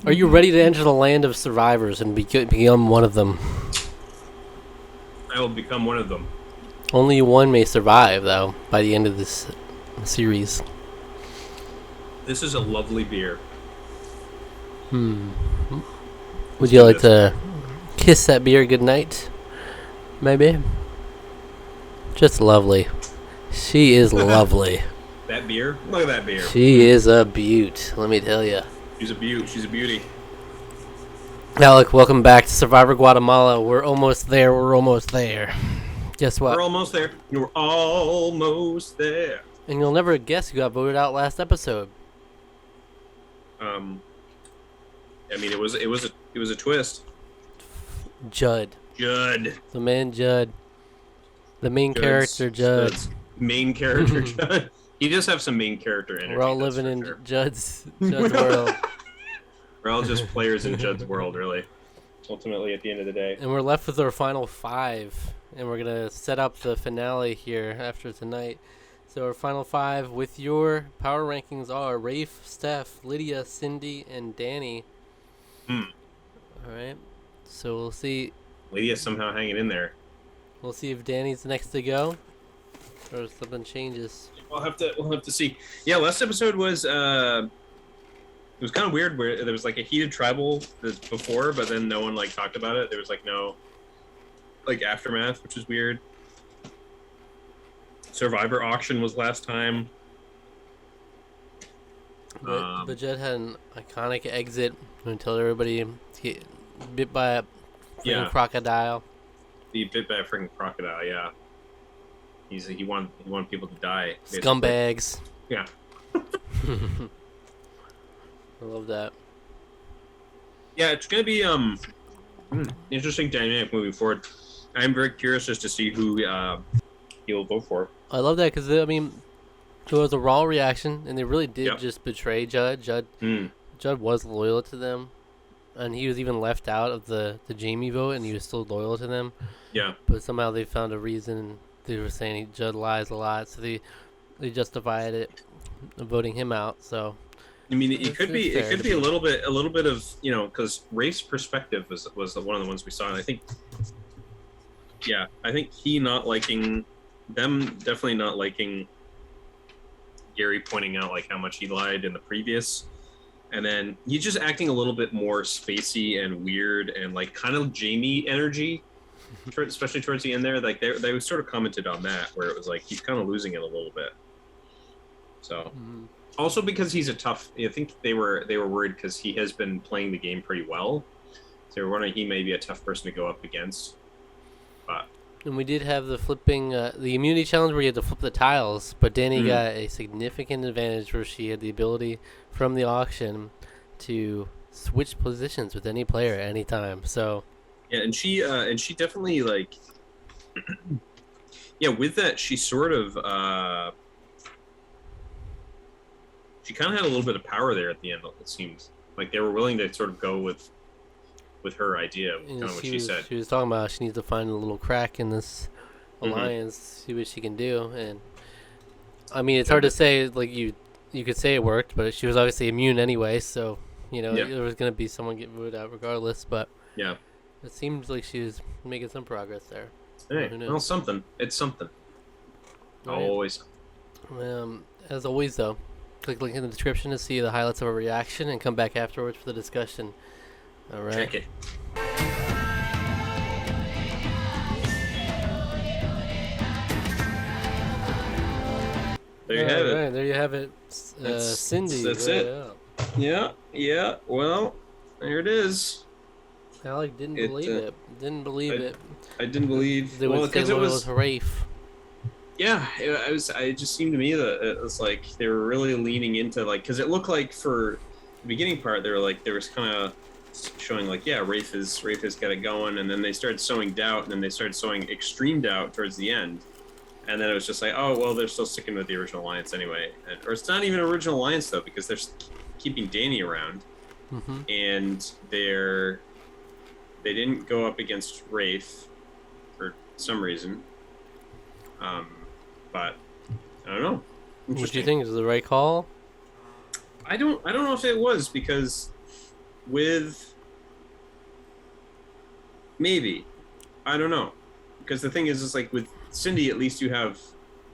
Are you ready to enter the land of survivors and become one of them? I will become one of them. Only one may survive, though, by the end of this series. This is a lovely beer. Would you like to kiss that beer goodnight? Maybe? Just lovely. She is lovely. That beer? Look at that beer. She is a beaut, let me tell you. She's a beaut. She's a beauty. Alec, welcome back to Survivor Guatemala. We're almost there. We're almost there. Guess what? We're almost there. We're almost there. And you'll never guess who got voted out last episode. I mean, it was a twist. Judd. The man Judd. The main character Judd. Main character Judd. He does have some main character energy. We're all living in Judd's world. We're all just players in Judd's world, really. Ultimately, at the end of the day. And we're left with our final 5. And we're going to set up the finale here after tonight. So our final 5 with your power rankings are Rafe, Steph, Lydia, Cindy, and Danny. Alright. So we'll see. Lydia's somehow hanging in there. We'll see if Danny's next to go. Or if something changes. We'll have to see. Yeah, last episode was it was kind of weird where there was like a heated tribal before, but then no one like talked about it. There was like no like aftermath, which is weird. Survivor auction was last time. But Jed had an iconic exit until everybody get bit by a crocodile. He bit by a freaking crocodile, yeah. He wanted people to die. Basically. Scumbags. Yeah. I love that. Yeah, it's gonna be interesting dynamic moving forward. I'm very curious as to see who he'll vote for. I love that because I mean, it was a raw reaction, and they really did just betray Judd. Judd was loyal to them, and he was even left out of the Jamie vote, and he was still loyal to them. Yeah. But somehow they found a reason. They were saying Judd lies a lot, so they justified it, voting him out. So. I mean, it could be a little bit of, you know, because Rafe's perspective was one of the ones we saw, and I think he not liking them, definitely not liking Gary pointing out like how much he lied in the previous, and then he's just acting a little bit more spacey and weird and like kind of Jamie energy, especially towards the end there. Like they sort of commented on that where it was like he's kind of losing it a little bit. So. Mm-hmm. Also because he's a tough. I think they were worried because he has been playing the game pretty well. So they were wondering he may be a tough person to go up against. But and we did have the flipping the immunity challenge where you had to flip the tiles, but Danny got a significant advantage where she had the ability from the auction to switch positions with any player at any time. So yeah, and she definitely like with that she sort of. She kind of had a little bit of power there at the end. It seems like they were willing to sort of go with her idea, kind of what she said. She was talking about she needs to find a little crack in this alliance, see what she can do. And I mean, it's hard to say. Like you could say it worked, but she was obviously immune anyway. So you know there was going to be someone get voted out regardless. But yeah, it seems like she was making some progress there. Hey, well, something. It's something. Right. Always. As always, though. Click link in the description to see the highlights of our reaction and come back afterwards for the discussion. All right. Check it. There you have it. Right, there you have it. Cindy. That's it. Yeah. Well, there it is. Alec didn't believe it. Didn't believe it. I didn't believe. They would say it was Rafe. Yeah, it just seemed to me that it was like they were really leaning into like because it looked like for the beginning part they was kind of showing like Rafe has got it going, and then they started sowing doubt, and then they started sowing extreme doubt towards the end, and then it was just like, oh well, they're still sticking with the original alliance anyway, or it's not even original alliance though because they're keeping Danny around, and they didn't go up against Rafe for some reason. But I don't know. What do you think is the right call? I don't know if it was because with maybe, I don't know, because the thing is like with Cindy, at least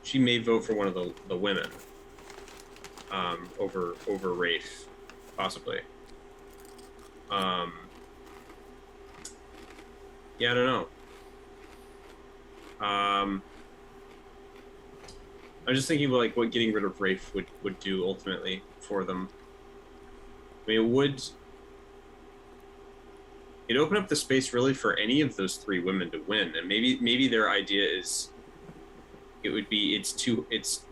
she may vote for one of the women, over Rafe, possibly. Um, yeah, I don't know. I'm just thinking about like what getting rid of Rafe would do ultimately for them. I mean, it open up the space really for any of those three women to win, and maybe their idea is it's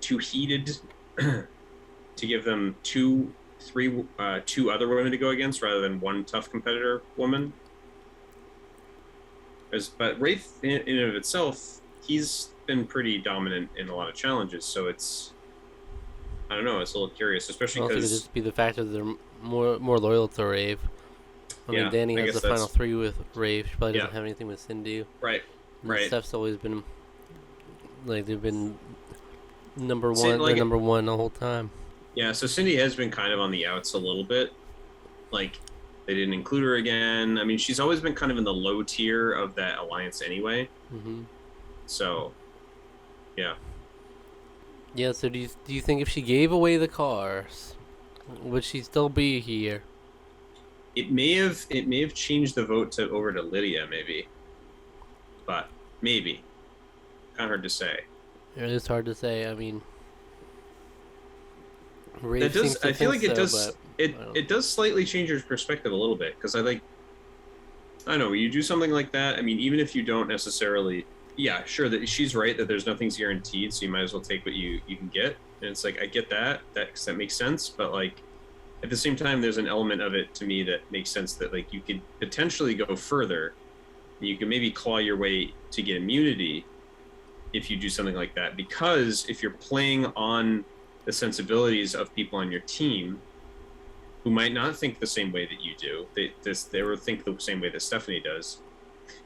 too heated to give them two other women to go against rather than one tough competitor woman. But Rafe in and of itself, he's been pretty dominant in a lot of challenges, so I don't know, it's a little curious, especially Also, it could because just be the fact that they're more loyal to Rave. I mean, Danny has the final 3 with Rave. She probably doesn't have anything with Cindy. Right. Steph's always been like they've been number one. Like, they're number one the whole time. Yeah, so Cindy has been kind of on the outs a little bit. Like, they didn't include her again. I mean, she's always been kind of in the low tier of that alliance anyway. Mm-hmm. So, yeah. Yeah. So do you think if she gave away the cars, would she still be here? It may have changed the vote over to Lydia, maybe. But maybe. Kind of hard to say. It is hard to say. I mean, I feel like it does. It does slightly change your perspective a little bit, because I don't know, you do something like that. I mean, even if you don't necessarily, yeah, sure, that she's right that there's nothing's guaranteed, so you might as well take what you can get. And it's like, I get that makes sense, but like at the same time, there's an element of it to me that makes sense that like you could potentially go further. You can maybe claw your way to get immunity if you do something like that, because if you're playing on the sensibilities of people on your team who might not think the same way that you do, they will think the same way that Stephanie does.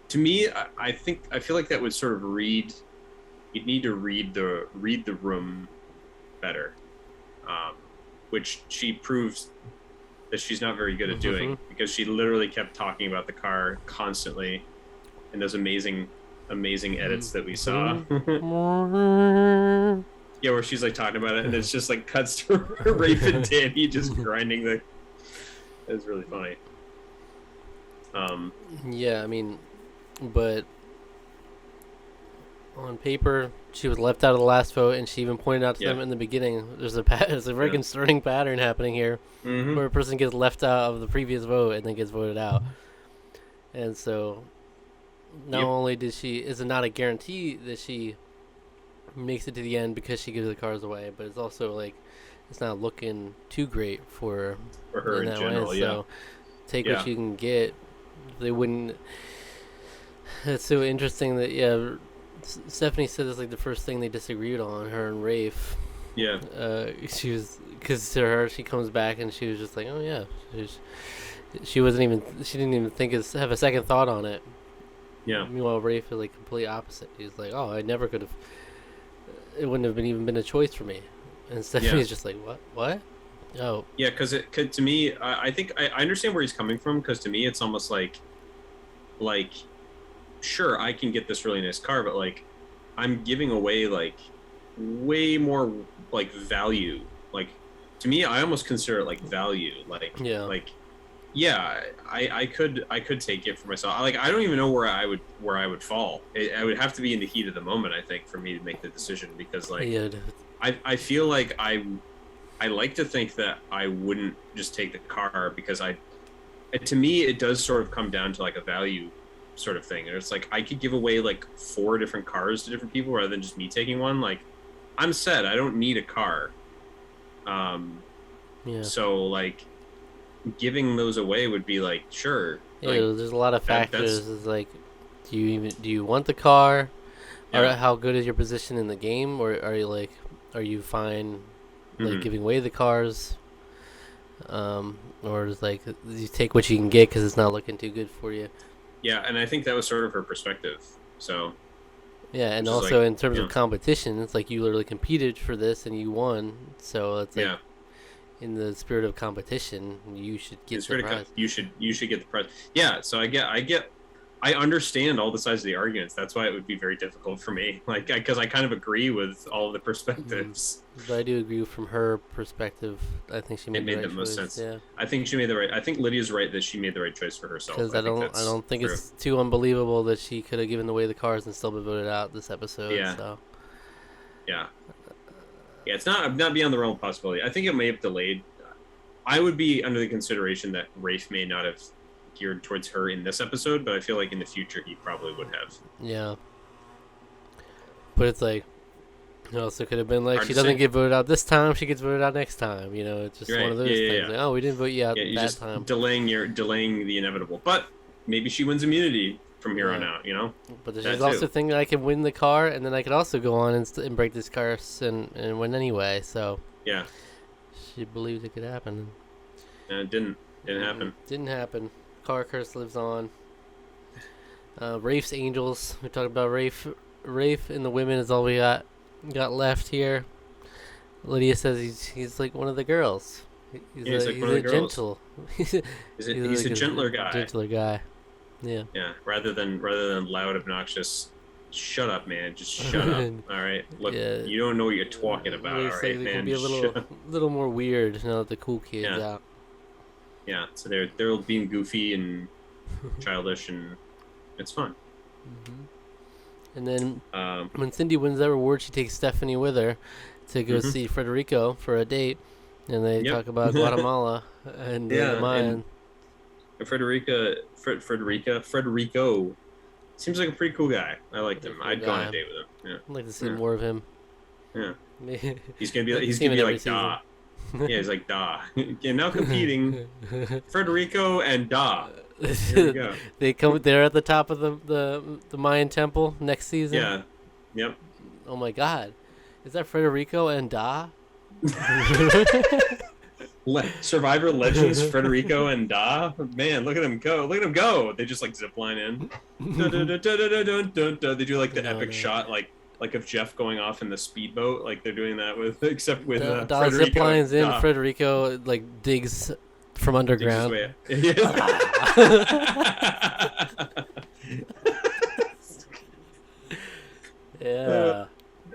To me, I feel like that would sort of you'd need to read the room better, which she proves that she's not very good at doing, because she literally kept talking about the car constantly in those amazing edits that we saw. Yeah, where she's like talking about it, and it's just like cuts to Rafe and Danny just grinding the. It's really funny. Yeah, I mean, but on paper, she was left out of the last vote, and she even pointed out to them in the beginning. There's a very concerning pattern happening here, where a person gets left out of the previous vote and then gets voted out, and so not only is it not a guarantee that she makes it to the end because she gives the cars away, but it's also like it's not looking too great for her in general. way. So take what you can get. They wouldn't. It's so interesting that Stephanie said it's like the first thing they disagreed on, her and Rafe. Yeah. She was, because to her she comes back and she was just like, oh yeah, she didn't even have a second thought on it. Yeah. Meanwhile, Rafe is like complete opposite. He's like, oh, I never could have. It wouldn't have even been a choice for me. And Stephanie's just like, what? Oh. Yeah, because to me, I think I understand where he's coming from, because to me it's almost like, sure, I can get this really nice car, but like, I'm giving away like way more like value. Like, to me, I almost consider it like value. Like, I could take it for myself. Like, I don't even know where I would fall. I would have to be in the heat of the moment, I think, for me to make the decision, because like I feel like I like to think that I wouldn't just take the car, because to me it does sort of come down to like a value sort of thing. And it's like I could give away like 4 different cars to different people rather than just me taking one. Like, I'm set. I don't need a car. So like giving those away would be like, sure. Yeah, like, there's a lot of factors. It's like, do you want the car? Or how good is your position in the game? Or are you fine like giving away the cars? Or is like you take what you can get because it's not looking too good for you? Yeah, and I think that was sort of her perspective. So yeah, and also in terms of competition, it's like you literally competed for this and you won. So it's like in the spirit of competition, you should get the prize. You should get the prize. Yeah. So I understand all the sides of the arguments. That's why it would be very difficult for me, like, because I kind of agree with all of the perspectives. But I do agree from her perspective. I think she made the most choice. sense. Yeah. I think she made the right. I think Lydia's right that she made the right choice for herself. Because I don't think it's too unbelievable that she could have given away the cars and still been voted out this episode. Yeah. So. Yeah. Yeah, it's not beyond the realm of possibility. I think it may have delayed. I would be under the consideration that Rafe may not have geared towards her in this episode, but I feel like in the future he probably would have. Yeah. But it's like, it also could have been like, she doesn't say. get voted out this time, she gets voted out next time. You know, it's just Right. one of those things. Like, oh, we didn't vote you out you're that just time. delaying the inevitable. But maybe she wins immunity from here on out, you know? But she's also thinking I can win the car, and then I could also go on and break this curse and win anyway. So yeah, she believes it could happen. And it didn't happen. Didn't happen. Car curse lives on. Rafe's angels. We talked about Rafe. Rafe and the women is all we got left here. Lydia says he's like one of the girls. He's like one of the girls. Gentle. He's a gentler guy. Gentler guy. Yeah. Yeah. Rather than loud, obnoxious. Shut up, man. Just shut up. All right. Look, you don't know what you're talking about. All right, man. Can be a little more weird now that the cool kid's out. Yeah. So they're being goofy and childish, and it's fun. Mm-hmm. And then when Cindy wins that reward, she takes Stephanie with her to go see Federico for a date, and they talk about Guatemala and the Mayan. And Federico seems like a pretty cool guy. I liked him. I'd go on a date with him. Yeah. I'd like to see more of him. Yeah. He's gonna be like Da. Yeah, he's like Da. And now competing, Federico and Da. Here we go. They're at the top of the Mayan temple next season. Yeah. Yep. Oh my God, is that Federico and Da? Survivor Legends, Federico and Da. Man, look at them go! Look at them go! They just like zip line in. They do like the epic shot, like of Jeff going off in the speedboat. Like they're doing that with Da Federico. Zip lines in. Federico like digs from underground. Yeah.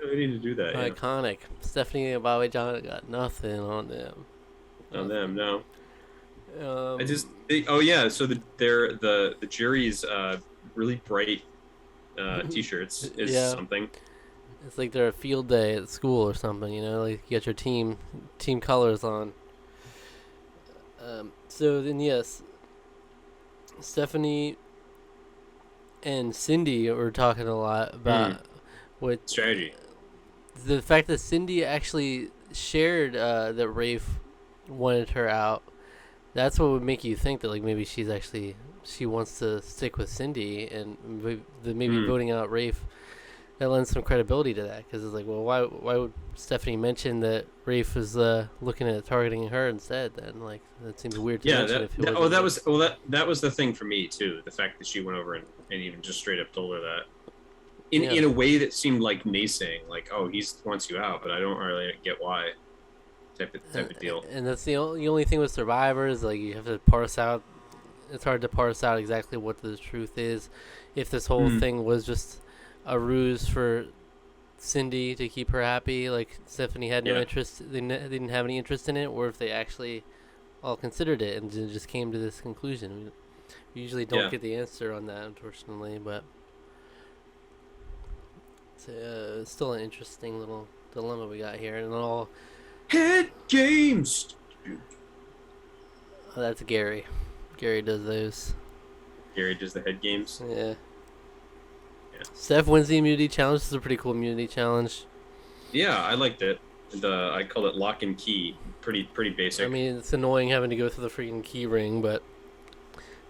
We need to do that. Iconic. Stephanie and Bobby John got nothing on them. On them, no. So the jury's really bright T-shirts is something. It's like they're a field day at school or something, you know, like you got your team colors on. So then, yes, Stephanie and Cindy were talking a lot about what strategy. The fact that Cindy actually shared that Rafe wanted her out. That's what would make you think that like maybe she wants to stick with Cindy, and maybe voting out Rafe, that lends some credibility to that, because it's like, well, why would Stephanie mention that Rafe was looking at targeting her instead? Then like that seems weird to mention. That was the thing for me too. The fact that she went over and even just straight up told her that in a way that seemed like naysaying, like, oh, he wants you out, but I don't really get why. Type of deal. And that's the only thing with Survivors, like you have to parse out. It's hard to parse out exactly what the truth is. If this whole thing was just a ruse for Cindy to keep her happy, like Stephanie had no interest, they didn't have any interest in it, or if they actually all considered it and just came to this conclusion. We usually don't get the answer on that, unfortunately, but it's still an interesting little dilemma we got here, and all. Head games. Oh, that's Gary. Gary does those. Gary does the head games. Yeah. Steph wins the immunity challenge. This is a pretty cool immunity challenge. Yeah, I liked it. I called it lock and key. Pretty basic. I mean, it's annoying having to go through the freaking key ring, but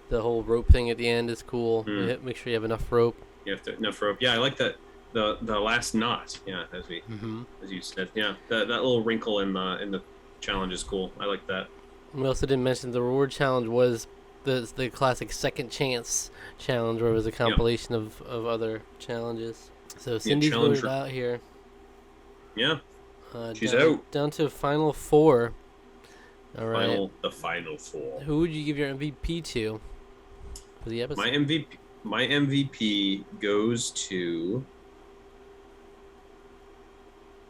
the whole rope thing at the end is cool. Make sure you have enough rope. Enough rope. Yeah, I like that. The last knot, as you said, that little wrinkle in the challenge is cool. I like that. We also didn't mention the reward challenge was the classic second chance challenge, where it was a compilation of other challenges. So Cindy's voted out here. Yeah, she's out. Down to final 4. All right. The final four. Who would you give your MVP to for the episode? My MVP goes to.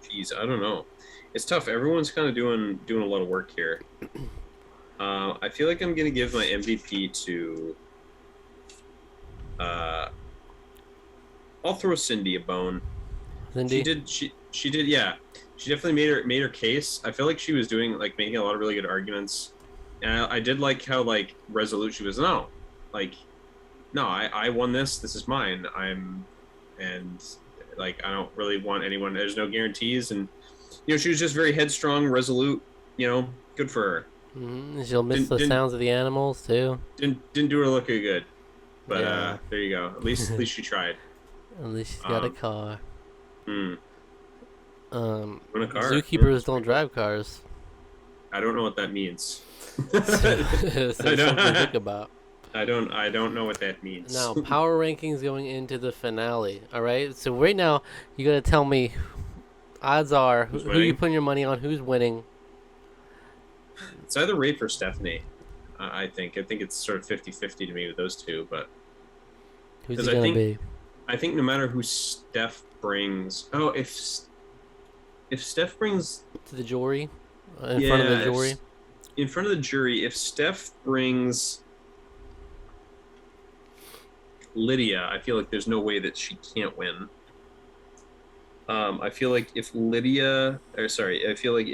Jeez, I don't know. It's tough. Everyone's kind of doing a lot of work here. I feel like I'm gonna give my MVP to. I'll throw Cindy a bone. Cindy? She did. Yeah, she definitely made her case. I feel like she was doing like making a lot of really good arguments, and I did like how like resolute she was. No, I won this. This is mine. And like I don't really want anyone. There's no guarantees, and she was just very headstrong, resolute. Good for her. Mm-hmm. She'll miss the sounds of the animals too. Didn't do her looking good, but there you go. At least she tried. At least she's got a car. A car. Zookeepers don't drive cars. I don't know what that means. So something to think about. I don't know what that means. Now, power rankings going into the finale. All right. So right now, you gotta tell me. Odds are who you putting your money on? Who's winning? It's either Rafe or Stephanie. I think it's sort of 50-50 to me with those two, but who's it gonna be? I think no matter who Steph brings. Oh, if Steph brings to the jury, in front of the jury. In front of the jury, if Steph brings Lydia, I feel like there's no way that she can't win. I feel like if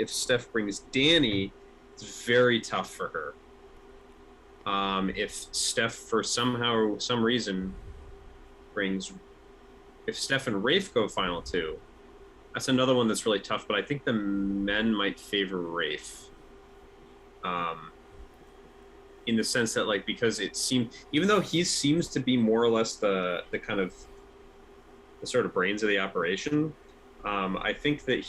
Steph brings Danny, it's very tough for her. If Steph, for some reason, if Steph and Rafe go final two, that's another one that's really tough. But I think the men might favor Rafe. In the sense that, like, because it seemed, even though he seems to be more or less the kind of the sort of brains of the operation, I think that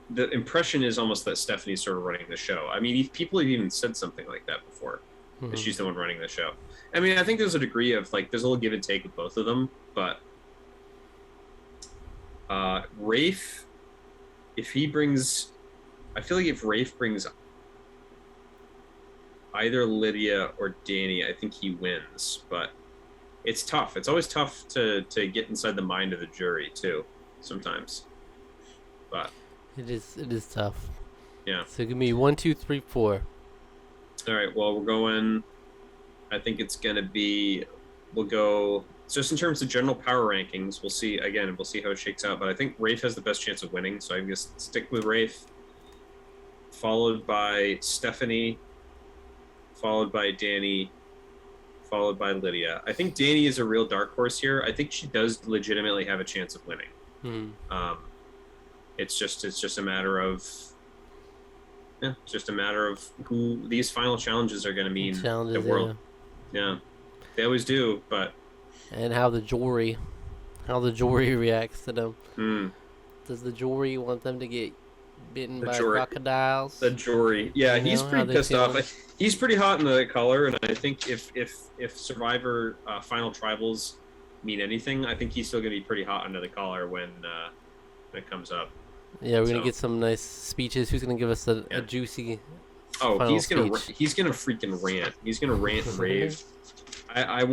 the impression is almost that Stephanie's sort of running the show. I mean, people have even said something like that before, that she's the one running the show. I mean, I think there's a degree of, like, there's a little give and take with both of them, but Rafe, I feel like if Rafe brings either Lydia or Danny, I think he wins, but it's tough. It's always tough to get inside the mind of the jury too, sometimes. But it is tough. Yeah. So give me 1, 2, 3, 4. All right. Well, we're going. I think it's gonna be. We'll go. Just in terms of general power rankings, we'll see how it shakes out. But I think Rafe has the best chance of winning, so I'm gonna stick with Rafe. Followed by Stephanie. Followed by Danny. Followed by Lydia. I think Danny is a real dark horse here. I think she does legitimately have a chance of winning. It's just a matter of. Yeah, it's just a matter of who these final challenges are going to mean the world. Yeah, they always do, but and how the jury reacts to them. Does the jury want them to get bitten by crocodiles? The jury, yeah, he's pretty pissed off. He's pretty hot in the collar, and I think if Survivor final tribals mean anything, I think he's still going to be pretty hot under the collar when it comes up. Yeah, we're gonna get some nice speeches. Who's gonna give us a juicy? Oh, he's gonna freaking rant. He's gonna rant and rave. I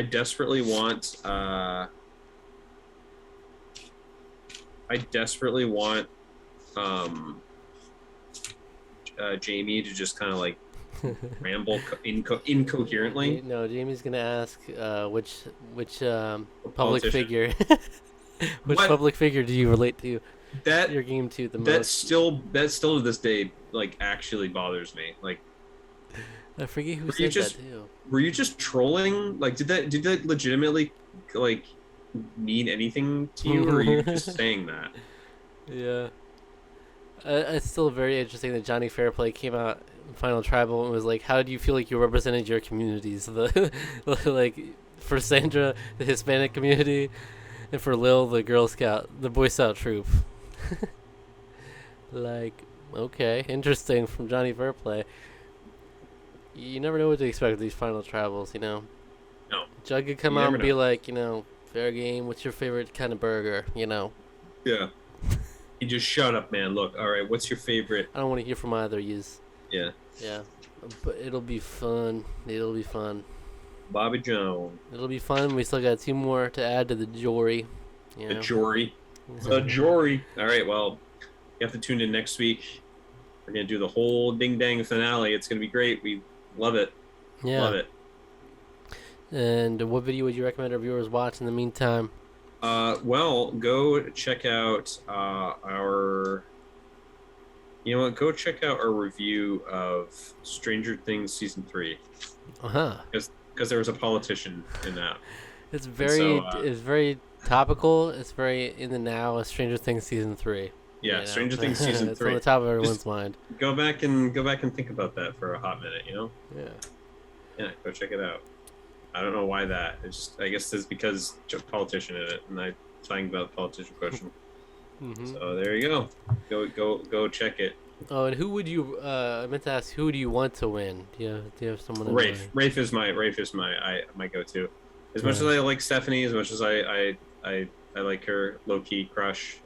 desperately want Jamie to just kind of like ramble incoherently. No, Jamie's gonna ask which public figure public figure do you relate to? Your game to the most. That still to this day like actually bothers me. Like, I forget who said that too. Were you just trolling? Like, did that legitimately like mean anything to you, or are you just saying that? Yeah. It's still very interesting that Johnny Fairplay came out in Final Tribal and was like, "How do you feel like you represented your communities?" Like for Sandra, the Hispanic community, and for Lil, the Boy Scout troop. Like, okay, interesting from Johnny Fairplay. You never know what to expect with these final travels, No. Jug could come out and be like, fair game, what's your favorite kind of burger, Yeah. You just shut up, man. Look, all right, what's your favorite? I don't want to hear from either of yous. Yeah. Yeah, but it'll be fun. It'll be fun. Bobby Jones. It'll be fun. We still got 2 more to add to the jury. You The know? jury. The jury. All right. Well, you have to tune in next week. We're gonna do the whole ding dang finale. It's gonna be great. We love it. Yeah. Love it. And what video would you recommend our viewers watch in the meantime? Well, go check out our. You know what? Go check out our review of Stranger Things season 3. Because there was a politician in that. It's very topical. It's very in the now. Of Stranger Things season 3. Yeah, Stranger Things season 3. It's on the top of everyone's mind. Go back and think about that for a hot minute. You know. Yeah. Yeah, go check it out. I don't know why that. I guess it's because politician in it, and I'm talking about the politician question. So there you go. Go check it. Oh, and who would you? I meant to ask, who do you want to win? Do you have someone? In Rafe. mind? Rafe is my go-to. As much as I like Stephanie, as much as I like her low-key crush.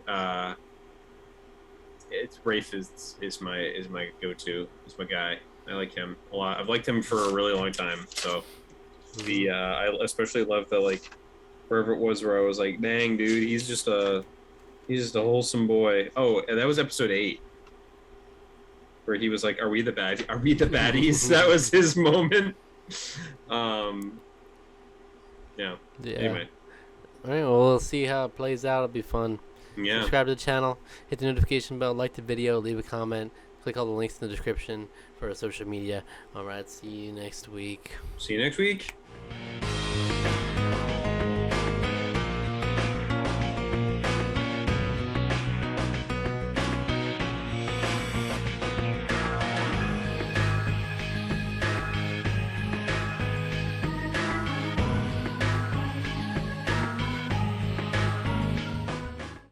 It's Rafe is my go-to. Is my guy. I like him a lot. I've liked him for a really long time. So I especially love the like wherever it was where I was like, dang dude, he's just a wholesome boy. Oh, and that was episode 8. Where he was like, "Are we the baddies?" That was his moment. Yeah. Anyway. All right. Well, we'll see how it plays out. It'll be fun. Yeah. Subscribe to the channel. Hit the notification bell. Like the video. Leave a comment. Click all the links in the description for our social media. All right. See you next week. See you next week.